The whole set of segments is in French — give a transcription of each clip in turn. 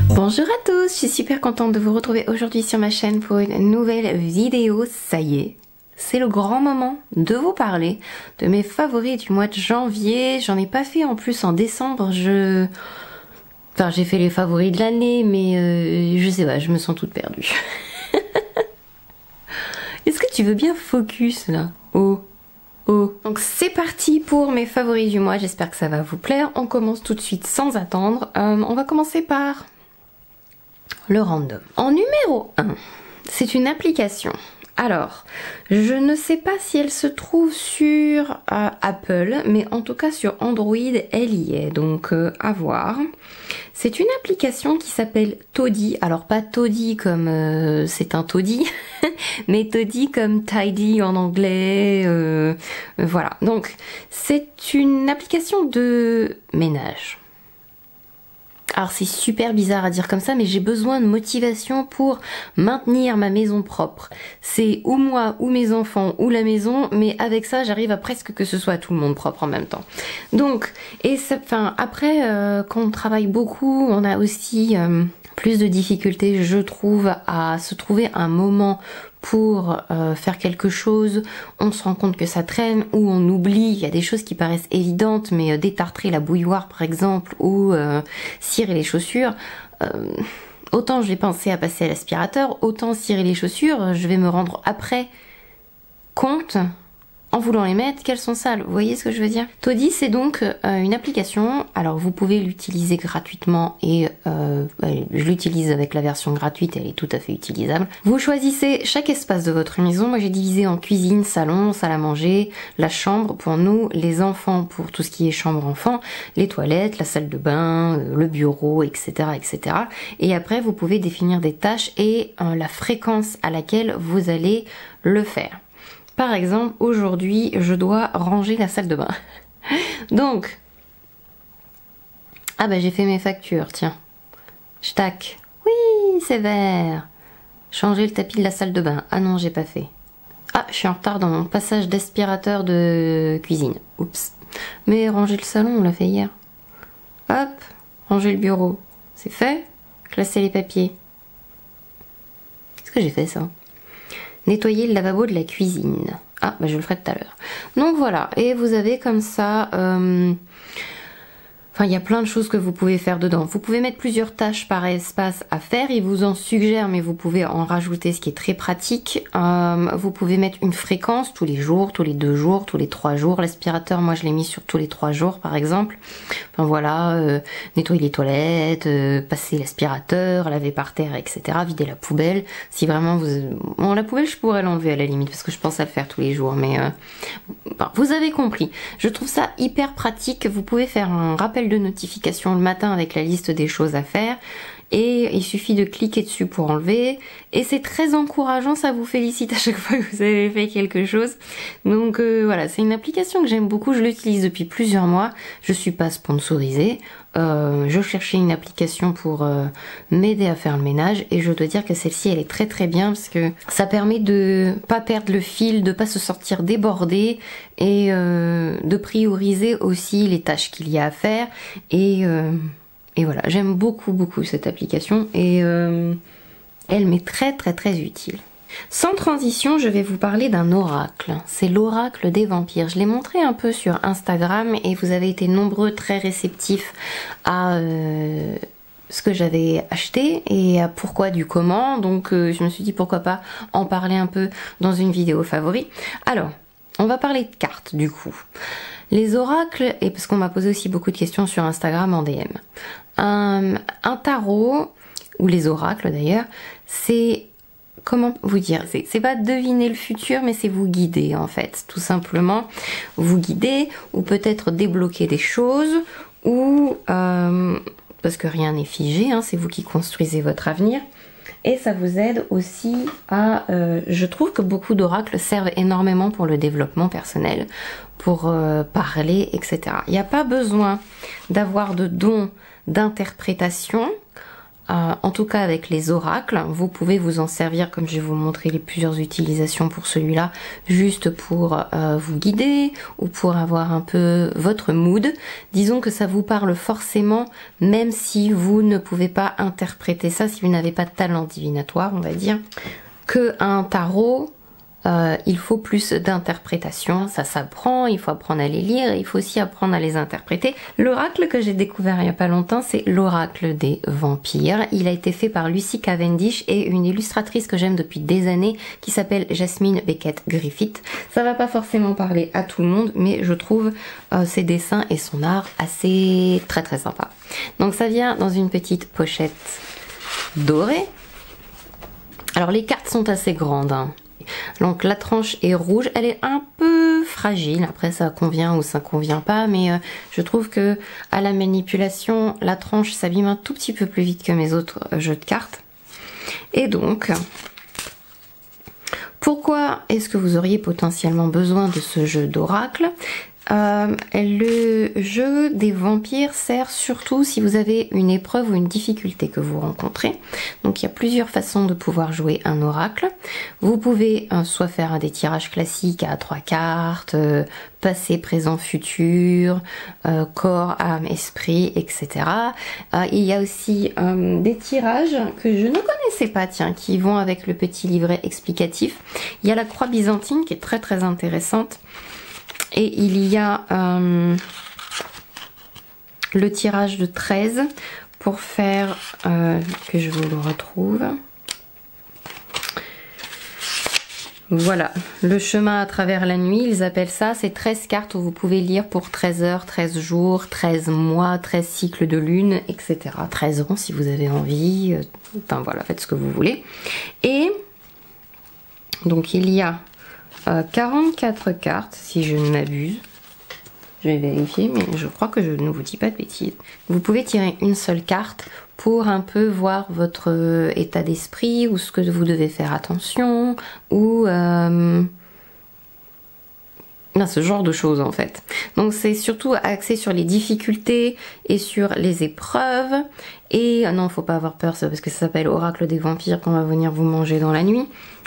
Bonjour à tous, je suis super contente de vous retrouver aujourd'hui sur ma chaîne pour une nouvelle vidéo. Ça y est, c'est le grand moment de vous parler de mes favoris du mois de janvier. J'en ai pas fait en plus en décembre, Enfin, j'ai fait les favoris de l'année, mais je sais pas, je me sens toute perdue. Est-ce que tu veux bien focus là? Oh. Donc c'est parti pour mes favoris du mois, j'espère que ça va vous plaire. On commence tout de suite sans attendre. On va commencer par le random. En numéro 1, c'est une application. Alors, je ne sais pas si elle se trouve sur Apple, mais en tout cas sur Android, elle y est, donc à voir. C'est une application qui s'appelle Toady. Alors pas Toady comme c'est un taudis, mais Toady comme tidy en anglais. Voilà, donc c'est une application de ménage. Alors c'est super bizarre à dire comme ça, mais j'ai besoin de motivation pour maintenir ma maison propre. C'est ou moi, ou mes enfants, ou la maison, mais avec ça j'arrive à presque que ce soit tout le monde propre en même temps. Donc, et ça, enfin, après, quand on travaille beaucoup, on a aussi plus de difficultés, je trouve, à se trouver un moment pour faire quelque chose. On se rend compte que ça traîne, ou on oublie. Il y a des choses qui paraissent évidentes, mais détartrer la bouilloire par exemple, ou cirer les chaussures, autant j'ai pensé à passer à l'aspirateur, autant cirer les chaussures, je vais me rendre après compte, en voulant les mettre, qu'elles sont sales. Vous voyez ce que je veux dire? Toady, c'est donc une application. Alors vous pouvez l'utiliser gratuitement et je l'utilise avec la version gratuite et elle est tout à fait utilisable. Vous choisissez chaque espace de votre maison. Moi j'ai divisé en cuisine, salon, salle à manger, la chambre pour nous, les enfants pour tout ce qui est chambre enfant, les toilettes, la salle de bain, le bureau, etc., etc. Et après vous pouvez définir des tâches et la fréquence à laquelle vous allez le faire. Par exemple, aujourd'hui, je dois ranger la salle de bain. Donc, ah bah j'ai fait mes factures, tiens. Tac. Oui, c'est vert. Changer le tapis de la salle de bain. Ah non, j'ai pas fait. Ah, je suis en retard dans mon passage d'aspirateur de cuisine. Oups. Mais ranger le salon, on l'a fait hier. Hop, ranger le bureau. C'est fait. Classer les papiers. Est-ce que j'ai fait ça? Nettoyer le lavabo de la cuisine. Ah, bah je le ferai tout à l'heure. Donc voilà, et vous avez comme ça... Enfin, il y a plein de choses que vous pouvez faire dedans. Vous pouvez mettre plusieurs tâches par espace à faire. Il vous en suggère, mais vous pouvez en rajouter, ce qui est très pratique. Vous pouvez mettre une fréquence tous les jours, tous les 2 jours, tous les 3 jours. L'aspirateur, moi, je l'ai mis sur tous les 3 jours, par exemple. Enfin voilà, nettoyer les toilettes, passer l'aspirateur, laver par terre, etc. Vider la poubelle. Si vraiment vous... Bon, la poubelle, je pourrais l'enlever à la limite, parce que je pense à le faire tous les jours, mais... Bon, vous avez compris. Je trouve ça hyper pratique. Vous pouvez faire un rappel de notification le matin avec la liste des choses à faire et il suffit de cliquer dessus pour enlever et c'est très encourageant, ça vous félicite à chaque fois que vous avez fait quelque chose. Donc voilà, c'est une application que j'aime beaucoup, je l'utilise depuis plusieurs mois, je suis pas sponsorisée, je cherchais une application pour m'aider à faire le ménage et je dois dire que celle-ci elle est très très bien parce que ça permet de pas perdre le fil, de pas se sortir débordé et de prioriser aussi les tâches qu'il y a à faire et voilà, j'aime beaucoup cette application et elle m'est très utile. Sans transition, je vais vous parler d'un oracle. C'est l'oracle des vampires. Je l'ai montré un peu sur Instagram et vous avez été nombreux, très réceptifs à ce que j'avais acheté et à pourquoi du comment. Donc je me suis dit pourquoi pas en parler un peu dans une vidéo favori. Alors, on va parler de cartes du coup. Les oracles, et parce qu'on m'a posé aussi beaucoup de questions sur Instagram en DM. Un tarot, ou les oracles d'ailleurs, c'est... Comment vous dire? C'est pas deviner le futur, mais c'est vous guider en fait, tout simplement. Vous guider, ou peut-être débloquer des choses, ou... parce que rien n'est figé, hein, c'est vous qui construisez votre avenir. Et ça vous aide aussi à... je trouve que beaucoup d'oracles servent énormément pour le développement personnel, pour parler, etc. Il n'y a pas besoin d'avoir de dons d'interprétation. en tout cas avec les oracles, vous pouvez vous en servir comme je vais vous montrer les plusieurs utilisations pour celui-là, juste pour vous guider ou pour avoir un peu votre mood. Disons que ça vous parle forcément, même si vous ne pouvez pas interpréter ça, si vous n'avez pas de talent divinatoire, on va dire, que un tarot, il faut plus d'interprétation, ça s'apprend, il faut apprendre à les lire, et il faut aussi apprendre à les interpréter. L'oracle que j'ai découvert il n'y a pas longtemps, c'est l'oracle des vampires. Il a été fait par Lucy Cavendish et une illustratrice que j'aime depuis des années qui s'appelle Jasmine Beckett Griffith. Ça va pas forcément parler à tout le monde, mais je trouve ses dessins et son art assez très sympa. Donc ça vient dans une petite pochette dorée. Alors les cartes sont assez grandes, hein. Donc la tranche est rouge, elle est un peu fragile, après ça convient ou ça convient pas, mais je trouve que à la manipulation, la tranche s'abîme un tout petit peu plus vite que mes autres jeux de cartes. Et donc, pourquoi est-ce que vous auriez potentiellement besoin de ce jeu d'oracle ? Le jeu des vampires sert surtout si vous avez une épreuve ou une difficulté que vous rencontrez. Donc il y a plusieurs façons de pouvoir jouer un oracle. Vous pouvez soit faire des tirages classiques à 3 cartes, passé, présent, futur, corps, âme, esprit, etc. Il y a aussi des tirages que je ne connaissais pas, tiens, qui vont avec le petit livret explicatif. Il y a la croix byzantine qui est très intéressante. Et il y a le tirage de 13 pour faire, que je vous le retrouve. Voilà, le chemin à travers la nuit, ils appellent ça, c'est 13 cartes où vous pouvez lire pour 13 heures, 13 jours, 13 mois, 13 cycles de lune, etc. 13 ans si vous avez envie, enfin voilà, faites ce que vous voulez. Et donc il y a 44 cartes, si je ne m'abuse. Je vais vérifier, mais je crois que je ne vous dis pas de bêtises. Vous pouvez tirer une seule carte pour un peu voir votre état d'esprit ou ce que vous devez faire attention, ou ce genre de choses en fait. Donc c'est surtout axé sur les difficultés et sur les épreuves. Et non, faut pas avoir peur, parce que ça s'appelle Oracle des vampires qu'on va venir vous manger dans la nuit.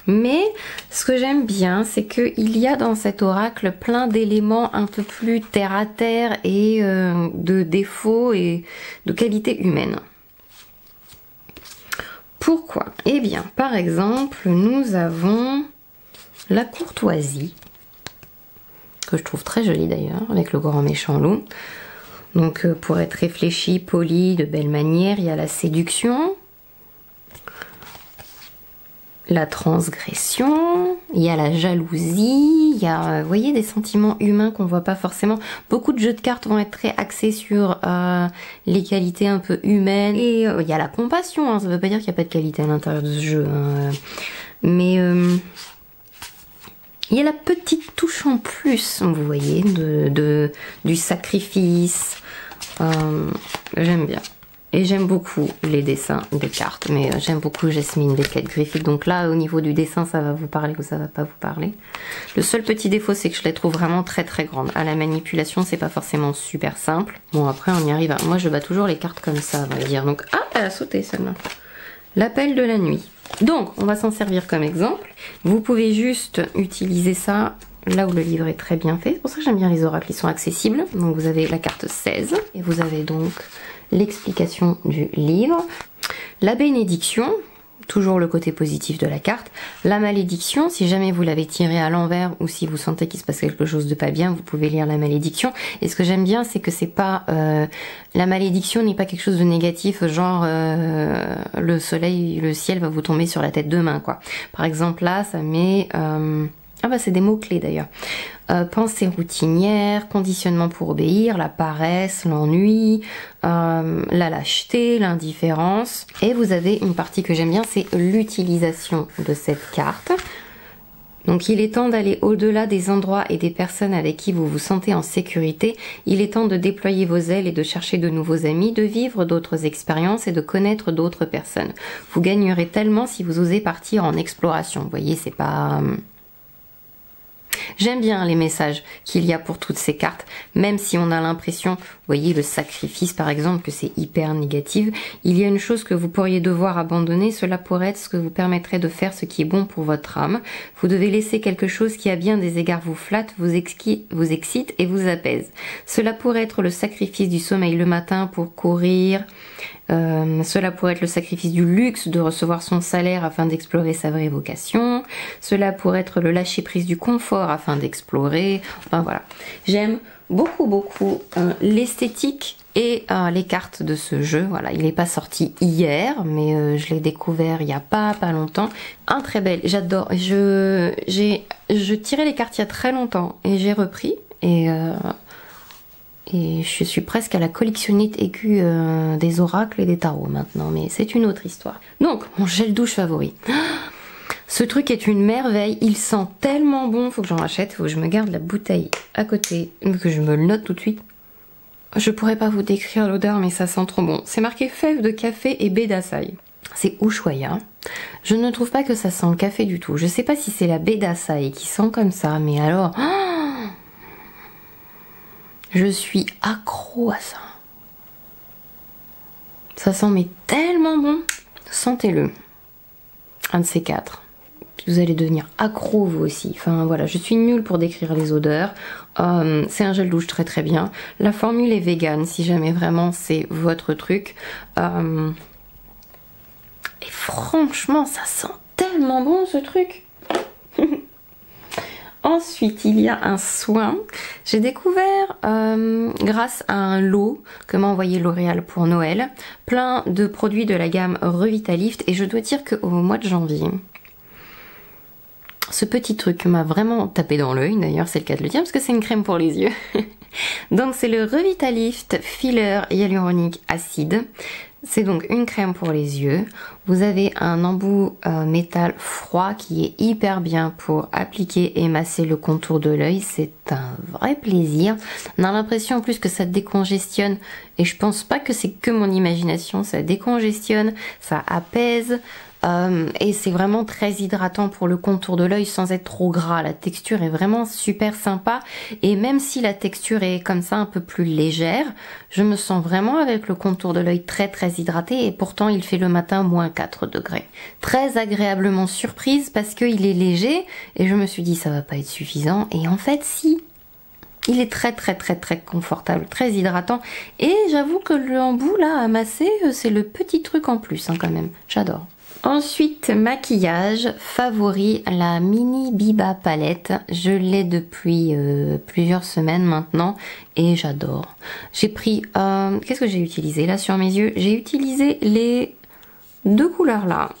Mais ce que j'aime bien, c'est qu'il y a dans cet oracle plein d'éléments un peu plus terre à terre et de défauts et de qualités humaines. Pourquoi? Eh bien, par exemple, nous avons la courtoisie, que je trouve très jolie d'ailleurs, avec le grand méchant loup. Donc pour être réfléchi, poli, de belle manière, il y a la séduction, la transgression, il y a la jalousie, il y a, vous voyez, des sentiments humains qu'on voit pas forcément. Beaucoup de jeux de cartes vont être très axés sur les qualités un peu humaines. Et il y a la compassion, hein, ça veut pas dire qu'il n'y a pas de qualité à l'intérieur de ce jeu. Hein. Mais il y a la petite touche en plus, vous voyez, du sacrifice. J'aime bien. Et j'aime beaucoup les dessins des cartes, mais j'aime beaucoup Jasmine Beckett Griffith. Donc là, au niveau du dessin, ça va vous parler ou ça va pas vous parler. Le seul petit défaut, c'est que je les trouve vraiment très grandes. À la manipulation, c'est pas forcément super simple. Bon, après, on y arrive. Moi, je bats toujours les cartes comme ça, on va dire. Donc, ah, elle a sauté celle-là. L'appel de la nuit. Donc, on va s'en servir comme exemple. Vous pouvez juste utiliser ça là où le livre est très bien fait. C'est pour ça que j'aime bien les oracles, ils sont accessibles. Donc, vous avez la carte 16 et vous avez donc l'explication du livre, la bénédiction, toujours le côté positif de la carte, la malédiction, si jamais vous l'avez tiré à l'envers ou si vous sentez qu'il se passe quelque chose de pas bien, vous pouvez lire la malédiction. Et ce que j'aime bien, c'est que c'est pas la malédiction n'est pas quelque chose de négatif, genre le soleil, le ciel va vous tomber sur la tête demain, quoi. Par exemple là, ça met ah bah c'est des mots-clés d'ailleurs. Pensée routinière, conditionnement pour obéir, la paresse, l'ennui, la lâcheté, l'indifférence. Et vous avez une partie que j'aime bien, c'est l'utilisation de cette carte. Donc il est temps d'aller au-delà des endroits et des personnes avec qui vous vous sentez en sécurité. Il est temps de déployer vos ailes et de chercher de nouveaux amis, de vivre d'autres expériences et de connaître d'autres personnes. Vous gagnerez tellement si vous osez partir en exploration. Vous voyez, c'est pas... J'aime bien les messages qu'il y a pour toutes ces cartes, même si on a l'impression, vous voyez le sacrifice par exemple, que c'est hyper négatif. Il y a une chose que vous pourriez devoir abandonner, cela pourrait être ce que vous permettrait de faire ce qui est bon pour votre âme. Vous devez laisser quelque chose qui à bien des égards vous flatte, vous excite et vous apaise. Cela pourrait être le sacrifice du sommeil le matin pour courir. Cela pourrait être le sacrifice du luxe de recevoir son salaire afin d'explorer sa vraie vocation. Cela pourrait être le lâcher prise du confort afin d'explorer. Enfin voilà. J'aime beaucoup l'esthétique et les cartes de ce jeu. Voilà, il n'est pas sorti hier, mais je l'ai découvert il n'y a pas longtemps. Un très bel, j'adore. Je tirais les cartes il y a très longtemps et j'ai repris et je suis presque à la collectionnite aiguë des oracles et des tarots maintenant, mais c'est une autre histoire. Donc, mon gel douche favori. Ce truc est une merveille, il sent tellement bon, faut que j'en rachète, faut que je me garde la bouteille à côté, que je me le note tout de suite. Je pourrais pas vous décrire l'odeur, mais ça sent trop bon. C'est marqué fève de café et baie d'açaï. C'est Ushuaïa. Je ne trouve pas que ça sent le café du tout. Je sais pas si c'est la baie d'açaï qui sent comme ça, mais alors... je suis accro à ça. Ça sent mais tellement bon. Sentez-le. Un de ces quatre. Vous allez devenir accro vous aussi. Enfin voilà, je suis nulle pour décrire les odeurs. C'est un gel douche très bien. La formule est vegan si jamais vraiment c'est votre truc. Et franchement, ça sent tellement bon ce truc. Ensuite, il y a un soin. J'ai découvert, grâce à un lot que m'a envoyé L'Oréal pour Noël, plein de produits de la gamme Revitalift. Et je dois dire qu'au mois de janvier, ce petit truc m'a vraiment tapé dans l'œil. D'ailleurs, c'est le cas de le dire parce que c'est une crème pour les yeux. Donc, c'est le Revitalift Filler Hyaluronique Acide. C'est donc une crème pour les yeux. Vous avez un embout métal froid qui est hyper bien pour appliquer et masser le contour de l'œil. C'est un vrai plaisir. On a l'impression en plus que ça décongestionne et je pense pas que c'est que mon imagination. Ça décongestionne, ça apaise. Et c'est vraiment très hydratant pour le contour de l'œil sans être trop gras. La texture est vraiment super sympa et même si la texture est comme ça un peu plus légère, je me sens vraiment avec le contour de l'œil très hydraté et pourtant il fait le matin moins 4 degrés. Très agréablement surprise parce qu'il est léger et je me suis dit ça va pas être suffisant et en fait si. Il est très confortable, très hydratant et j'avoue que l'embout là à masser c'est le petit truc en plus hein, quand même, j'adore. Ensuite, maquillage favori, la Mini Biba palette. Je l'ai depuis plusieurs semaines maintenant et j'adore. J'ai pris, qu'est-ce que j'ai utilisé là sur mes yeux? J'ai utilisé les deux couleurs là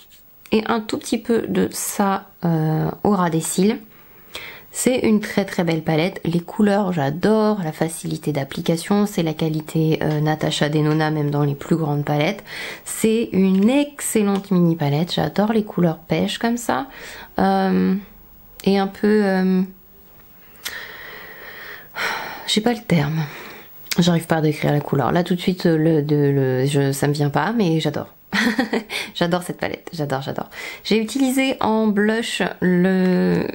et un tout petit peu de ça au ras des cils. C'est une très belle palette. Les couleurs, j'adore. La facilité d'application, c'est la qualité Natasha Denona, même dans les plus grandes palettes. C'est une excellente mini palette. J'adore les couleurs pêche comme ça. Et un peu... j'ai pas le terme. J'arrive pas à décrire la couleur. Là, tout de suite, ça me vient pas, mais j'adore. J'adore cette palette. J'adore. J'ai utilisé en blush le...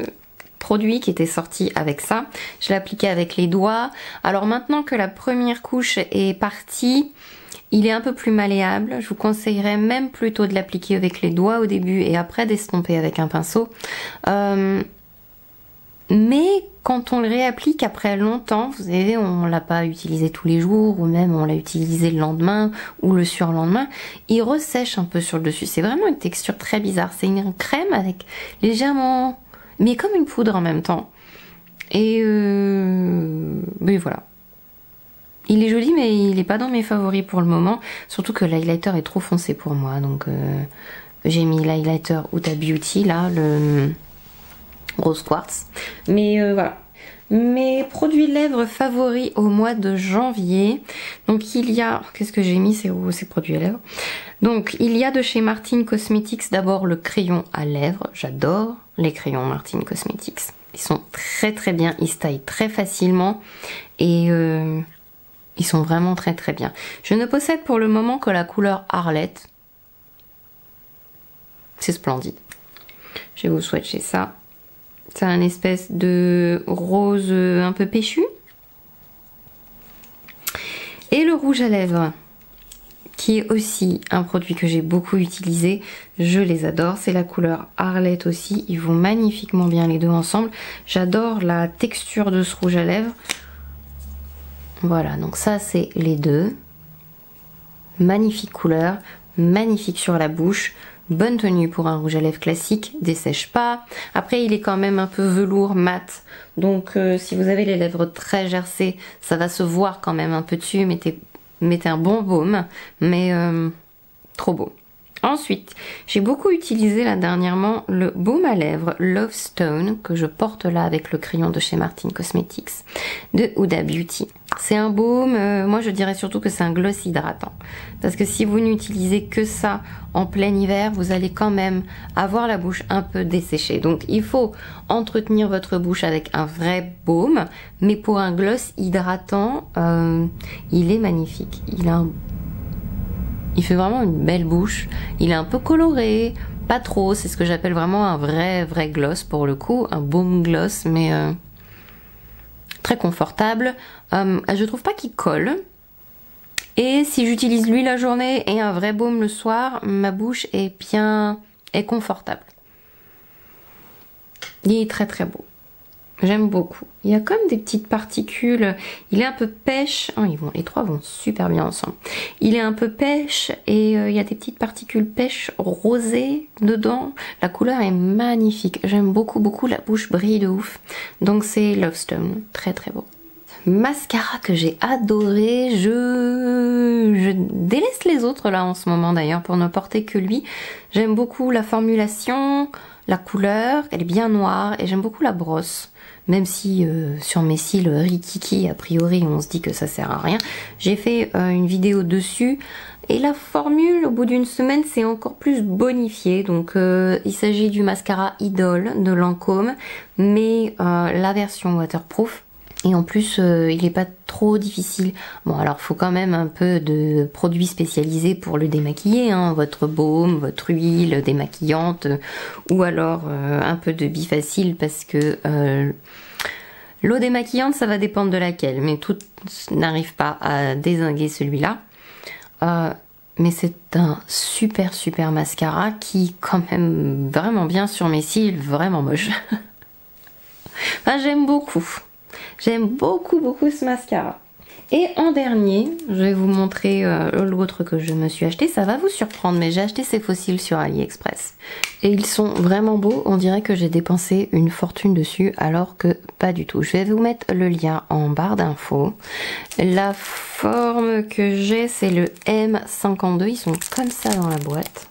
produit qui était sorti avec ça. Je l'ai appliqué avec les doigts. Alors maintenant que la première couche est partie, il est un peu plus malléable. Je vous conseillerais même plutôt de l'appliquer avec les doigts au début et après d'estomper avec un pinceau. Mais quand on le réapplique après longtemps, vous savez, on l'a pas utilisé tous les jours ou même on l'a utilisé le lendemain ou le surlendemain, il ressèche un peu sur le dessus. C'est vraiment une texture très bizarre. C'est une crème avec légèrement... mais comme une poudre en même temps. Et mais voilà. Il est joli mais il n'est pas dans mes favoris pour le moment. Surtout que l'highlighter est trop foncé pour moi. Donc j'ai mis l'highlighter Huda Beauty là, le Rose Quartz. Mais voilà. Mes produits lèvres favoris au mois de janvier. Donc il y a... qu'est-ce que j'ai mis ces produits lèvres? Donc il y a de chez Martine Cosmetics d'abord le crayon à lèvres. J'adore les crayons Martine Cosmetics. Ils sont très bien, ils se taillent très facilement et ils sont vraiment très bien. Je ne possède pour le moment que la couleur Arlette. C'est splendide. Je vais vous swatcher ça. C'est un espèce de rose un peu péchu. Et le rouge à lèvres, qui est aussi un produit que j'ai beaucoup utilisé. Je les adore. C'est la couleur Arlette aussi. Ils vont magnifiquement bien les deux ensemble. J'adore la texture de ce rouge à lèvres. Voilà, donc ça c'est les deux. Magnifique couleur, magnifique sur la bouche. Bonne tenue pour un rouge à lèvres classique, dessèche pas. Après il est quand même un peu velours mat, donc si vous avez les lèvres très gercées, ça va se voir quand même un peu dessus. Mettez un bon baume, mais trop beau. Ensuite, j'ai beaucoup utilisé là dernièrement le baume à lèvres Love Stone que je porte là avec le crayon de chez Martin Cosmetics de Huda Beauty. C'est un baume, moi je dirais surtout que c'est un gloss hydratant. Parce que si vous n'utilisez que ça en plein hiver, vous allez quand même avoir la bouche un peu desséchée. Donc il faut entretenir votre bouche avec un vrai baume, mais pour un gloss hydratant, il est magnifique. Il fait vraiment une belle bouche. Il est un peu coloré, pas trop. C'est ce que j'appelle vraiment un vrai gloss pour le coup. Un baume gloss, mais très confortable. Je trouve pas qu'il colle. Et si j'utilise lui la journée et un vrai baume le soir, ma bouche est confortable. Il est très beau. J'aime beaucoup. Il y a comme des petites particules. Il est un peu pêche. Oh, les trois vont super bien ensemble. Il est un peu pêche et il y a des petites particules pêche rosées dedans. La couleur est magnifique. J'aime beaucoup. La bouche brille de ouf. Donc c'est Love Stone. Très beau. Mascara que j'ai adoré. Je délaisse les autres là en ce moment d'ailleurs pour ne porter que lui. J'aime beaucoup la formulation, la couleur. Elle est bien noire et j'aime beaucoup la brosse. Même si sur mes cils rikiki, a priori, on se dit que ça sert à rien. J'ai fait une vidéo dessus et la formule, au bout d'une semaine, c'est encore plus bonifié. Donc, il s'agit du mascara Idol de Lancôme, mais la version waterproof. Et en plus, il n'est pas trop difficile. Bon, alors, faut quand même un peu de produits spécialisés pour le démaquiller, hein, votre baume, votre huile démaquillante, ou alors un peu de bifacile parce que l'eau démaquillante, ça va dépendre de laquelle, mais tout n'arrive pas à dézinguer celui-là. Mais c'est un super mascara qui, quand même, vraiment bien sur mes cils, vraiment moche. Enfin, j'aime beaucoup. J'aime beaucoup ce mascara. Et en dernier, je vais vous montrer l'autre que je me suis acheté. Ça va vous surprendre, mais j'ai acheté ces fossiles sur AliExpress. Et ils sont vraiment beaux. On dirait que j'ai dépensé une fortune dessus, alors que pas du tout. Je vais vous mettre le lien en barre d'infos. La forme que j'ai, c'est le M52. Ils sont comme ça dans la boîte.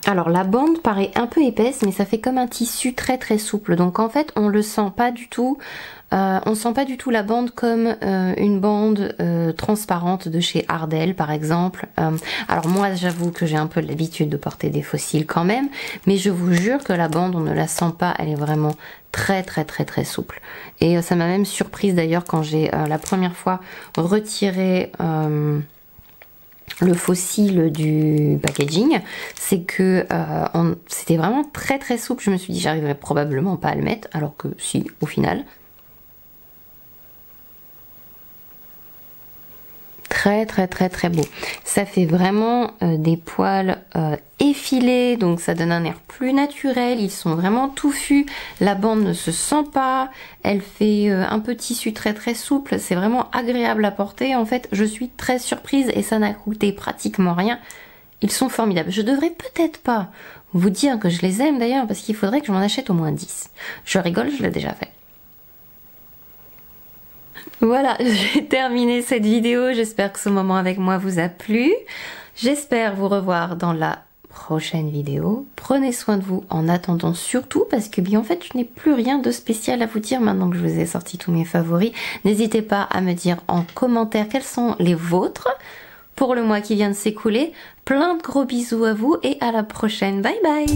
Alors la bande paraît un peu épaisse, mais ça fait comme un tissu très souple. Donc en fait on le sent pas du tout. On sent pas du tout la bande comme une bande transparente de chez Ardell par exemple. Alors moi j'avoue que j'ai un peu l'habitude de porter des fossiles quand même, mais je vous jure que la bande on ne la sent pas, elle est vraiment très souple. Et ça m'a même surprise d'ailleurs quand j'ai la première fois retiré le fossile du packaging, c'est que c'était vraiment très souple. Je me suis dit j'arriverais probablement pas à le mettre, alors que si, au final. Très beau. Ça fait vraiment des poils effilés, donc ça donne un air plus naturel. Ils sont vraiment touffus. La bande ne se sent pas. Elle fait un peu tissu très souple. C'est vraiment agréable à porter. En fait, je suis très surprise et ça n'a coûté pratiquement rien. Ils sont formidables. Je devrais peut-être pas vous dire que je les aime d'ailleurs, parce qu'il faudrait que je m'en achète au moins 10. Je rigole, je l'ai déjà fait. Voilà, j'ai terminé cette vidéo. J'espère que ce moment avec moi vous a plu. J'espère vous revoir dans la prochaine vidéo. Prenez soin de vous en attendant surtout, parce que bien en fait je n'ai plus rien de spécial à vous dire maintenant que je vous ai sorti tous mes favoris. N'hésitez pas à me dire en commentaire quels sont les vôtres pour le mois qui vient de s'écouler. Plein de gros bisous à vous et à la prochaine. Bye bye.